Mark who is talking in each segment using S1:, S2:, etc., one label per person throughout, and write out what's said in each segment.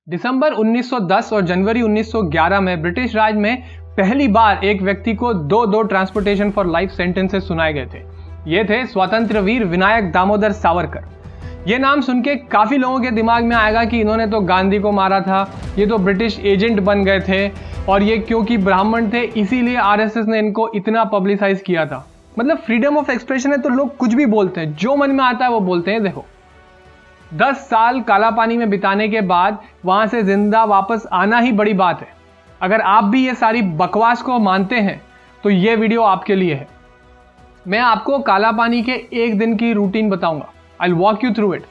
S1: दिसंबर 1910 और जनवरी 1911 में ब्रिटिश राज में पहली बार एक व्यक्ति को दो ट्रांसपोर्टेशन फॉर लाइफ सेंटेंसेस सुनाए गए थे। ये थे स्वतंत्र वीर विनायक दामोदर सावरकर। ये नाम सुन के काफी लोगों के दिमाग में आएगा कि इन्होंने तो गांधी को मारा था, ये तो ब्रिटिश एजेंट बन गए थे और ये क्योंकि ब्राह्मण थे इसीलिए आरएसएस ने इनको इतना पब्लिसाइज किया था। मतलब फ्रीडम ऑफ एक्सप्रेशन है तो लोग कुछ भी बोलते हैं, जो मन में आता है वो बोलते हैं। देखो 10 साल काला पानी में बिताने के बाद वहां से जिंदा वापस आना ही बड़ी बात है। अगर आप भी ये सारी बकवास को मानते हैं तो ये वीडियो आपके लिए है। मैं आपको काला पानी के एक दिन की रूटीन बताऊंगा। I will walk you through it.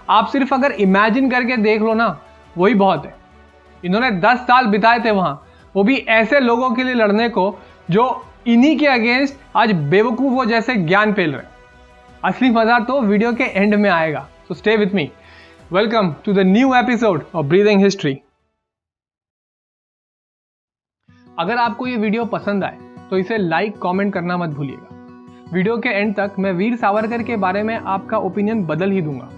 S1: आप सिर्फ अगर इमेजिन करके देख लो ना, वही बहुत है। इन्होंने 10 साल बिताए थे वहां, वो भी ऐसे लोगों के लिए लड़ने को जो इन्हीं के अगेंस्ट आज बेवकूफों जैसे ज्ञान फैल रहे। असली मजा तो वीडियो के एंड में आएगा, so stay with me. Welcome to the new episode of Breathing History. अगर आपको ये वीडियो पसंद आए तो इसे लाइक कमेंट करना मत भूलिएगा। वीडियो के एंड तक मैं वीर सावरकर के बारे में आपका ओपिनियन बदल ही दूंगा।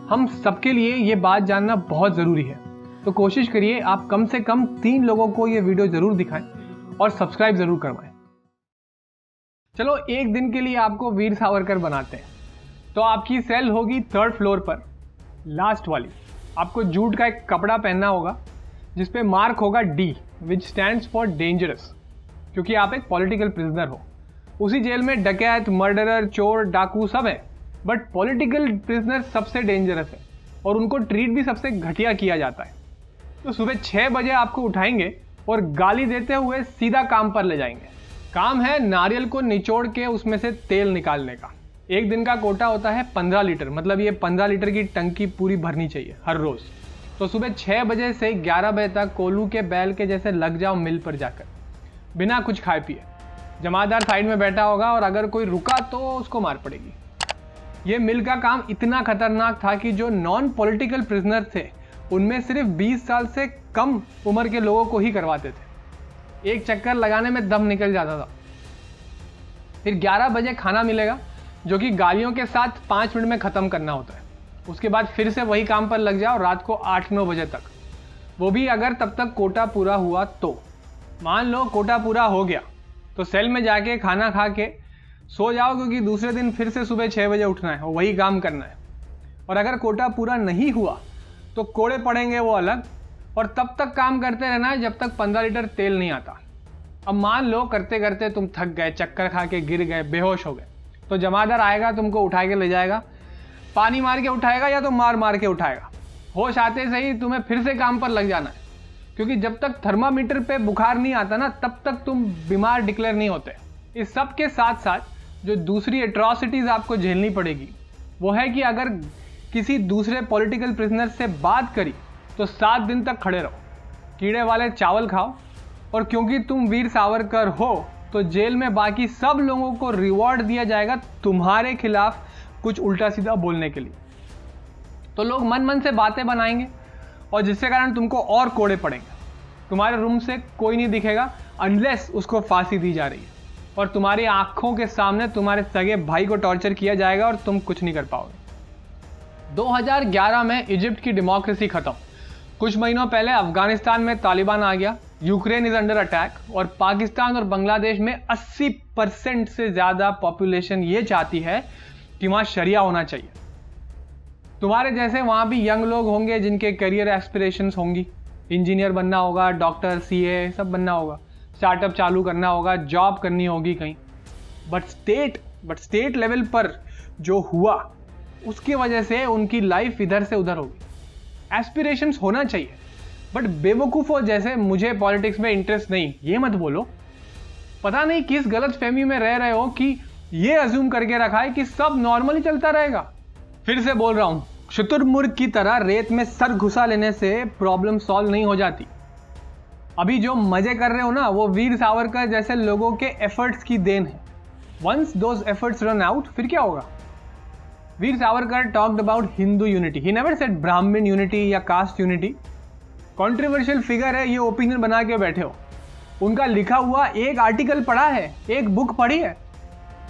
S1: हम सबके लिए ये बात जानना बहुत जरूरी है, तो कोशिश करिए आप कम से कम 3 लोगों को ये वीडियो जरूर दिखाएं और सब्सक्राइब जरूर करवाएं। चलो एक दिन के लिए आपको वीर सावरकर बनाते हैं। तो आपकी सेल होगी 3rd फ्लोर पर, लास्ट वाली। आपको जूट का एक कपड़ा पहनना होगा जिसपे मार्क होगा D, which stands for dangerous, क्योंकि आप एक पॉलिटिकल प्रिजनर हो। उसी जेल में डकैत, मर्डरर, चोर, डाकू सब है, बट पॉलिटिकल प्रिजनर सबसे डेंजरस है और उनको ट्रीट भी सबसे घटिया किया जाता है। तो सुबह 6 बजे आपको उठाएंगे और गाली देते हुए सीधा काम पर ले जाएंगे। काम है नारियल को निचोड़ के उसमें से तेल निकालने का। एक दिन का कोटा होता है 15 लीटर, मतलब ये 15 लीटर की टंकी पूरी भरनी चाहिए हर रोज। तो सुबह 6 बजे से 11 बजे तक कोल्हू के बैल के जैसे लग जाओ मिल पर जाकर, बिना कुछ खाए पिए। जमादार साइड में बैठा होगा और अगर कोई रुका तो उसको मार पड़ेगी। ये मिल का काम इतना खतरनाक था कि जो नॉन पॉलिटिकल प्रिजनर थे उनमें सिर्फ 20 साल से कम उम्र के लोगों को ही करवाते थे। एक चक्कर लगाने में दम निकल जाता था। फिर 11 बजे खाना मिलेगा जो कि गालियों के साथ 5 मिनट में खत्म करना होता है। उसके बाद फिर से वही काम पर लग जाओ रात को 8-9 बजे तक, वो भी अगर तब तक कोटा पूरा हुआ तो। मान लो कोटा पूरा हो गया तो सेल में जाके खाना खा के सो जाओ, क्योंकि दूसरे दिन फिर से सुबह 6 बजे उठना है और वही काम करना है। और अगर कोटा पूरा नहीं हुआ तो कोड़े पड़ेंगे वो अलग, और तब तक काम करते रहना है जब तक 15 लीटर तेल नहीं आता। अब मान लो करते करते तुम थक गए, चक्कर खा के गिर गए, बेहोश हो गए, तो जमादार आएगा, तुमको उठा के ले जाएगा। पानी मार के उठाएगा या तो मार के उठाएगा। होश आते से ही तुम्हें फिर से काम पर लग जाना है, क्योंकि जब तक थर्मामीटर पे बुखार नहीं आता ना तब तक तुम बीमार डिक्लेयर नहीं होते। इस सब के साथ साथ जो दूसरी एट्रॉसिटीज आपको झेलनी पड़ेगी वो है कि अगर किसी दूसरे पॉलिटिकल प्रिजनर से बात करी तो 7 दिन तक खड़े रहो, कीड़े वाले चावल खाओ, और क्योंकि तुम वीर सावरकर हो तो जेल में बाकी सब लोगों को रिवॉर्ड दिया जाएगा तुम्हारे खिलाफ कुछ उल्टा सीधा बोलने के लिए। तो लोग मन मन से बातें बनाएंगे और जिसके कारण तुमको और कोड़े पड़ेंगे। तुम्हारे रूम से कोई नहीं दिखेगा अनलेस उसको फांसी दी जा रही है, और तुम्हारी आंखों के सामने तुम्हारे सगे भाई को टॉर्चर किया जाएगा और तुम कुछ नहीं कर पाओगे। 2011 में इजिप्ट की डेमोक्रेसी खत्म। कुछ महीनों पहले अफगानिस्तान में तालिबान आ गया, यूक्रेन इज अंडर अटैक, और पाकिस्तान और बांग्लादेश में 80% से ज्यादा पॉपुलेशन ये चाहती है कि वहां शरिया होना चाहिए। तुम्हारे जैसे वहां भी यंग लोग होंगे जिनके करियर एस्पिरेशंस होंगी, इंजीनियर बनना होगा, डॉक्टर, सीए सब बनना होगा, स्टार्टअप चालू करना होगा, जॉब करनी होगी कहीं। बट स्टेट लेवल पर जो हुआ उसकी वजह से उनकी लाइफ इधर से उधर होगी। एस्पिरेशंस होना चाहिए, बट बेवकूफों जैसे मुझे पॉलिटिक्स में इंटरेस्ट नहीं ये मत बोलो। पता नहीं किस गलत फहमी में रह रहे हो कि ये अज्यूम करके रखा है कि सब नॉर्मली चलता रहेगा। फिर से बोल रहा हूं, शुतुरमुर्ग की तरह रेत में सर घुसा लेने से प्रॉब्लम सॉल्व नहीं हो जाती। अभी जो मजे कर रहे हो ना वो वीर सावरकर जैसे लोगों के एफर्ट्स की देन है। Once those efforts run out फिर क्या होगा? Veer Savarkar talked about Hindu unity, he never said Brahmin unity या कास्ट यूनिटी। कंट्रोवर्शियल फिगर है, ये ओपिनियन बना के बैठे हो। उनका लिखा हुआ एक आर्टिकल पढ़ा है, एक बुक पढ़ी है?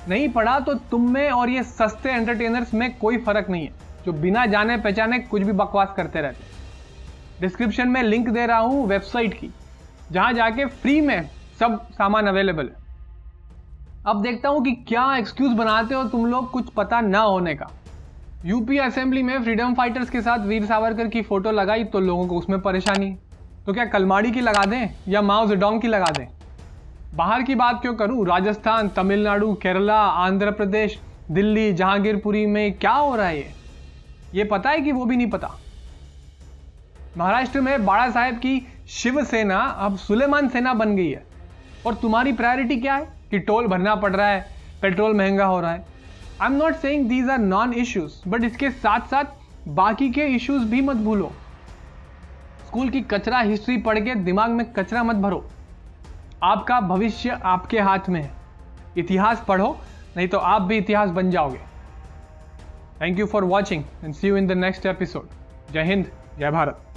S1: नहीं पढ़ा तो तुम में और ये सस्ते एंटरटेनर्स में कोई फर्क नहीं है जो बिना जाने पहचाने कुछ भी बकवास करते रहते। डिस्क्रिप्शन में लिंक दे रहा हूँ वेबसाइट की, जहाँ जाके फ्री में सब सामान अवेलेबल है। अब देखता हूँ कि क्या एक्सक्यूज बनाते हो तुम लोग कुछ पता ना होने का। यूपी असेंबली में फ्रीडम फाइटर्स के साथ वीर सावरकर की फोटो लगाई तो लोगों को उसमें परेशानी, तो क्या कलमाड़ी की लगा दें या माओ जेडोंग की लगा दें? बाहर की बात क्यों करूं? राजस्थान, तमिलनाडु, केरला, आंध्र प्रदेश, दिल्ली, जहांगीरपुरी में क्या हो रहा है ये पता है कि वो भी नहीं पता? महाराष्ट्र में बाड़ा साहेब की शिवसेना अब सुलेमान सेना बन गई है, और तुम्हारी प्रायोरिटी क्या है कि टोल भरना पड़ रहा है, पेट्रोल महंगा हो रहा है। I am not saying these are non issues, but इसके साथ साथ बाकी के इश्यूज भी मत भूलो। स्कूल की कचरा हिस्ट्री पढ़ के दिमाग में कचरा मत भरो। आपका भविष्य आपके हाथ में है। इतिहास पढ़ो, नहीं तो आप भी इतिहास बन जाओगे। Thank you for watching and see you in the next episode. जय हिंद, जय भारत।